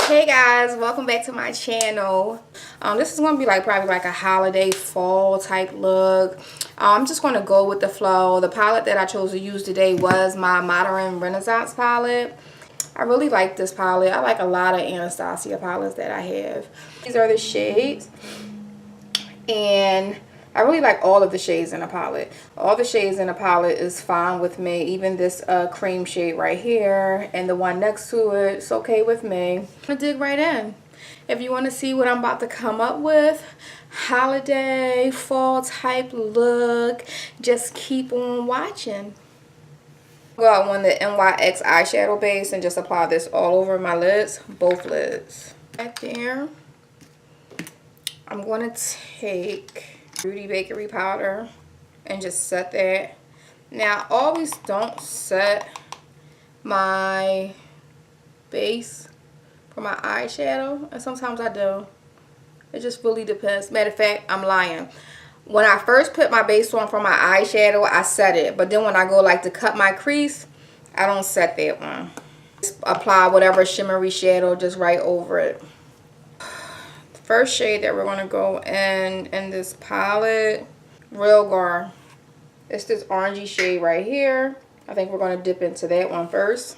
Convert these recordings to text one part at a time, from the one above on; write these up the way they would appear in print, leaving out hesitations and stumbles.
Hey guys, welcome back to my channel. This is going to be probably like a holiday fall type look. I'm just going to go with the flow. The palette that I chose to use today was my Modern Renaissance palette. I really like this palette. I like a lot of Anastasia palettes that I have. These are the shades, and I really like all of the shades in the palette. All the shades in the palette is fine with me. Even this cream shade right here and the one next to it, it's okay with me. I'm gonna dig right in. If you want to see what I'm about to come up with, holiday, fall type look, just keep on watching. Go out on the NYX eyeshadow base and just apply this all over my lids, both lids. Right there. I'm going to take Beauty Bakery powder and just set that. Now, I always don't set my base for my eyeshadow, and sometimes I do. It just really depends. Matter of fact, I'm lying. When I first put my base on for my eyeshadow, I set it, but then when I go to cut my crease, I don't set that one. Just apply whatever shimmery shadow just right over it. First shade that we're going to go in this palette, Real Gar. It's this orangey shade right here. I think we're going to dip into that one first.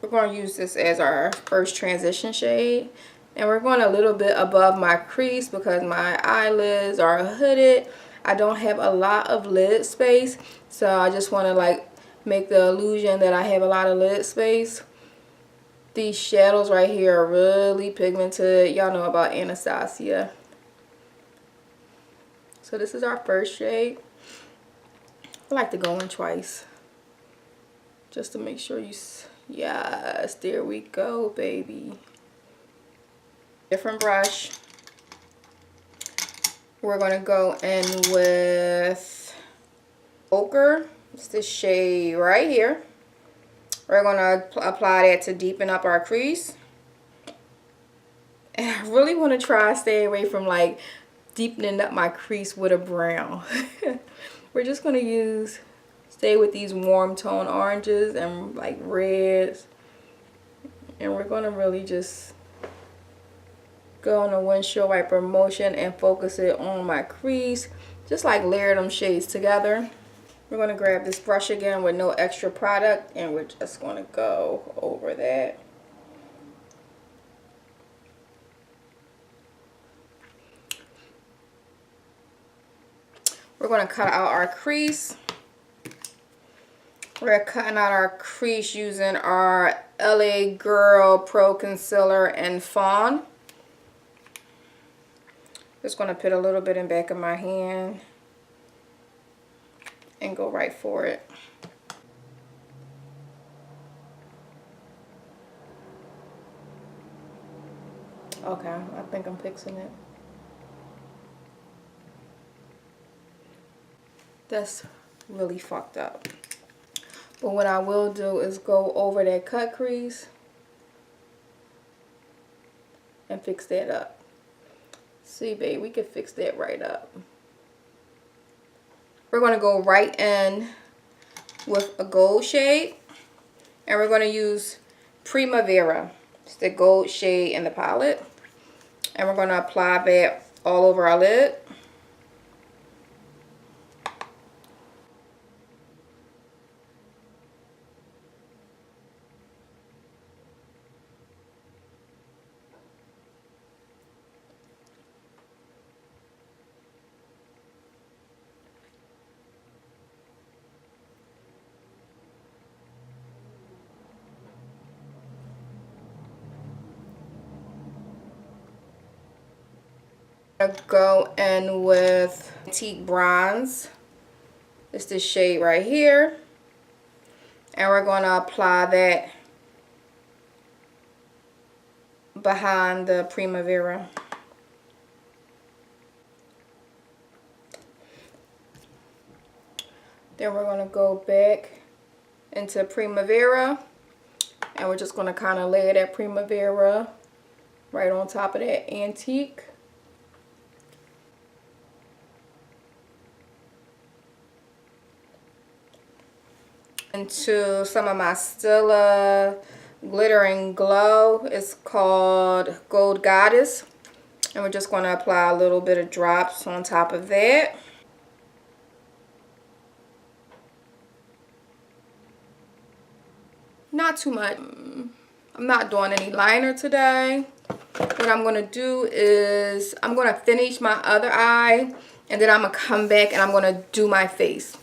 We're going to use this as our first transition shade. And we're going a little bit above my crease because my eyelids are hooded. I don't have a lot of lid space, so I just want to make the illusion that I have a lot of lid space. These shadows right here are really pigmented. Y'all know about Anastasia. So this is our first shade. I like to go in twice, just to make sure you... Yes, there we go, baby. Different brush. We're going to go in with Ochre. It's this shade right here. We're going to apply that to deepen up our crease. And I really want to try to stay away from deepening up my crease with a brown. We're just going to stay with these warm tone oranges and reds. And we're going to really just go on a windshield wiper motion and focus it on my crease. Just layer them shades together. We're going to grab this brush again with no extra product, and we're just going to go over that. We're going to cut out our crease. We're cutting out our crease using our LA Girl Pro Concealer in Fawn. Just going to put a little bit in the back of my hand and go right for it. Okay, I think I'm fixing it. That's really fucked up. But what I will do is go over that cut crease and fix that up. See, babe, we can fix that right up. We're going to go right in with a gold shade, and we're going to use Primavera. It's the gold shade in the palette, and we're going to apply that all over our lid. Go in with Antique Bronze. It's this shade right here, and we're going to apply that behind the Primavera. Then we're going to go back into Primavera, and we're just going to kind of lay that Primavera right on top of that Antique. Into some of my Stila Glitter and Glow. It's called Gold Goddess. And we're just going to apply a little bit of drops on top of that. Not too much. I'm not doing any liner today. What I'm going to do is I'm going to finish my other eye, and then I'm going to come back and I'm going to do my face.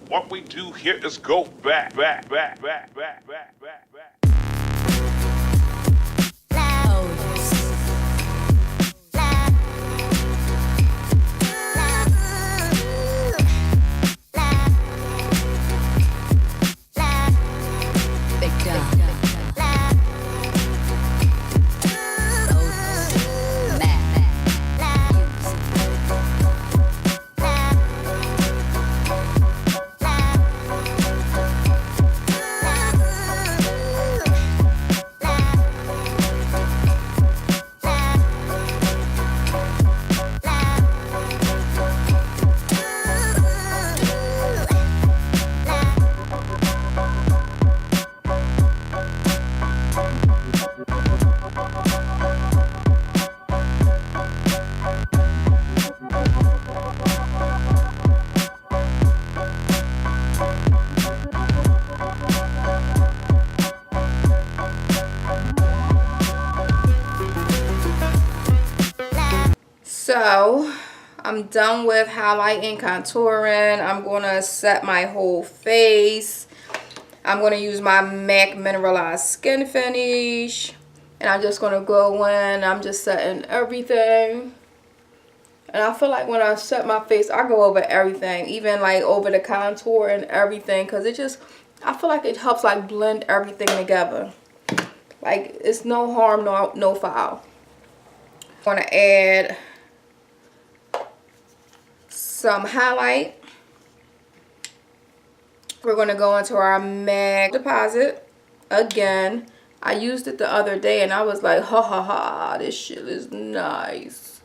What we do here is go back. So I'm done with highlight and contouring. I'm going to set my whole face. I'm going to use my MAC Mineralized Skin Finish. And I'm just going to go in. I'm just setting everything. And I feel like when I set my face, I go over everything. Even like over the contour and everything. Because it just, I feel like it helps like blend everything together. Like it's no harm, no foul. I'm going to add some highlight. We're going to go into our MAC deposit again. I used it the other day and I was like, ha ha ha, this shit is nice.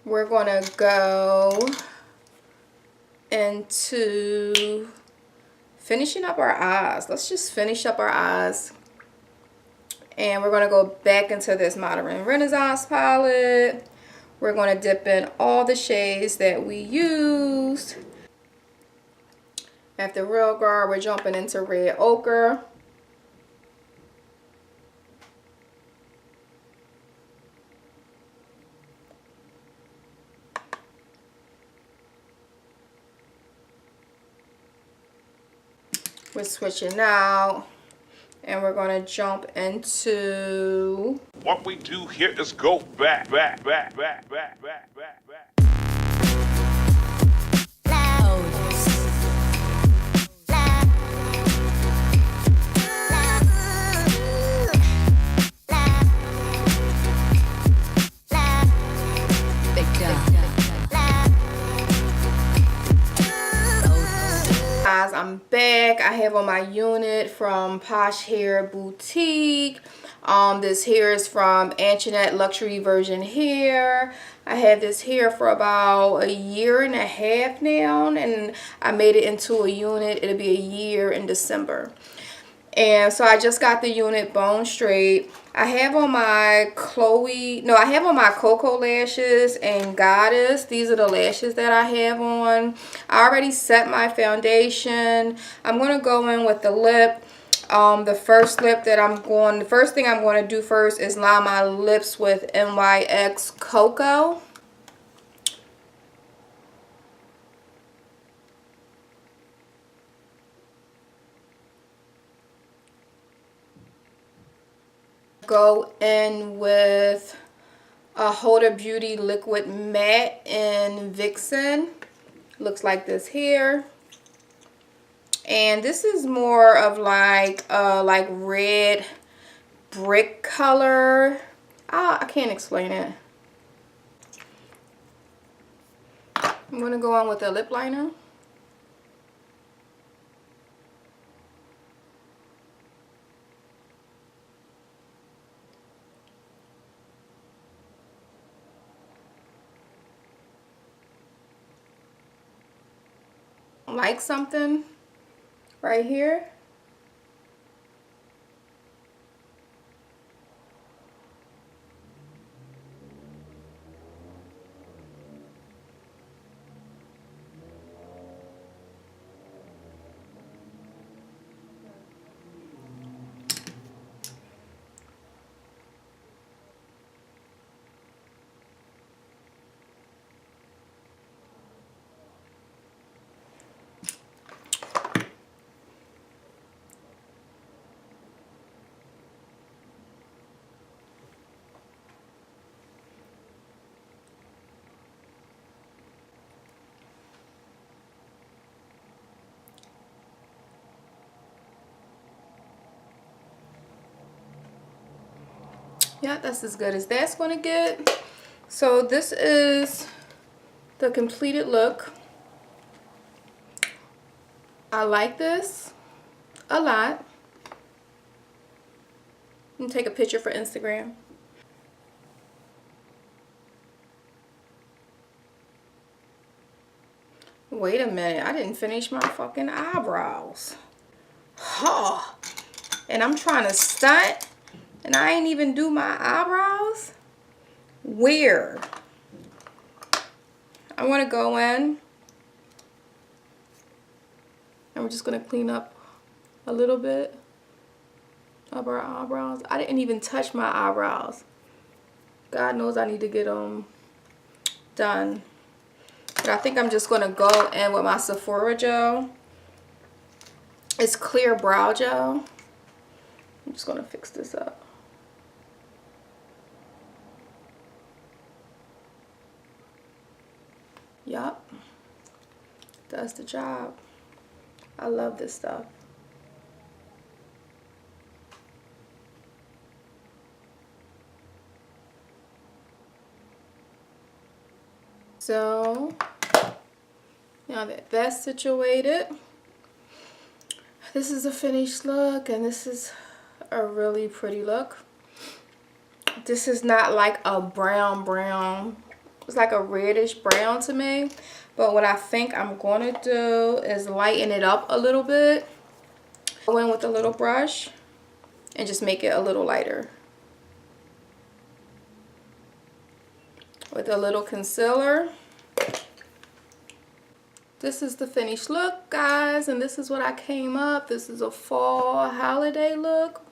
We're going to go into finishing up our eyes. Let's just finish up our eyes. And we're going to go back into this Modern Renaissance palette. We're going to dip in all the shades that we used. After Real Guard, we're jumping into Red Ochre. We're switching out and we're going to jump into... What we do here is go back. I'm back. I have on my unit from Posh Hair Boutique. This hair is from Antoinette Luxury Version Hair. I had this hair for about a year and a half now, and I made it into a unit. It'll be a year in December. And so I just got the unit bone straight. I have on my I have on my Cocoa lashes and Goddess. These are the lashes that I have on. I already set my foundation. I'm going to go in with the lip. The first thing I'm going to do first is line my lips with NYX Cocoa. Go in with a Huda Beauty Liquid Matte in Vixen. Looks like this here. And this is more of like red brick color. I can't explain it. I'm gonna go on with a lip liner. Like something right here. Yeah, that's as good as that's gonna get. So this is the completed look. I like this a lot. I'm gonna take a picture for Instagram. Wait a minute, I didn't finish my fucking eyebrows. Huh. And I'm trying to stunt and I ain't even do my eyebrows? Weird. I want to go in and we're just going to clean up a little bit of our eyebrows. I didn't even touch my eyebrows. God knows I need to get them done. But I think I'm just going to go in with my Sephora gel. It's clear brow gel. I'm just going to fix this up. Yup. Does the job. I love this stuff. So, now that that's situated, this is a finished look and this is a really pretty look. This is not like a brown. It's like a reddish brown to me. But what I think I'm going to do is lighten it up a little bit. Go in with a little brush and just make it a little lighter. With a little concealer. This is the finished look, guys, and this is what I came up. This is a fall holiday look.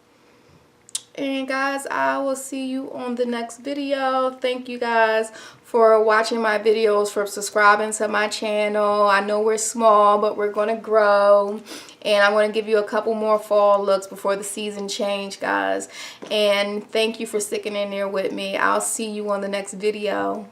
And guys, I will see you on the next video. Thank you guys for watching my videos, for subscribing to my channel. I know we're small, but we're going to grow. And I'm going to give you a couple more fall looks before the season change, guys. And thank you for sticking in there with me. I'll see you on the next video.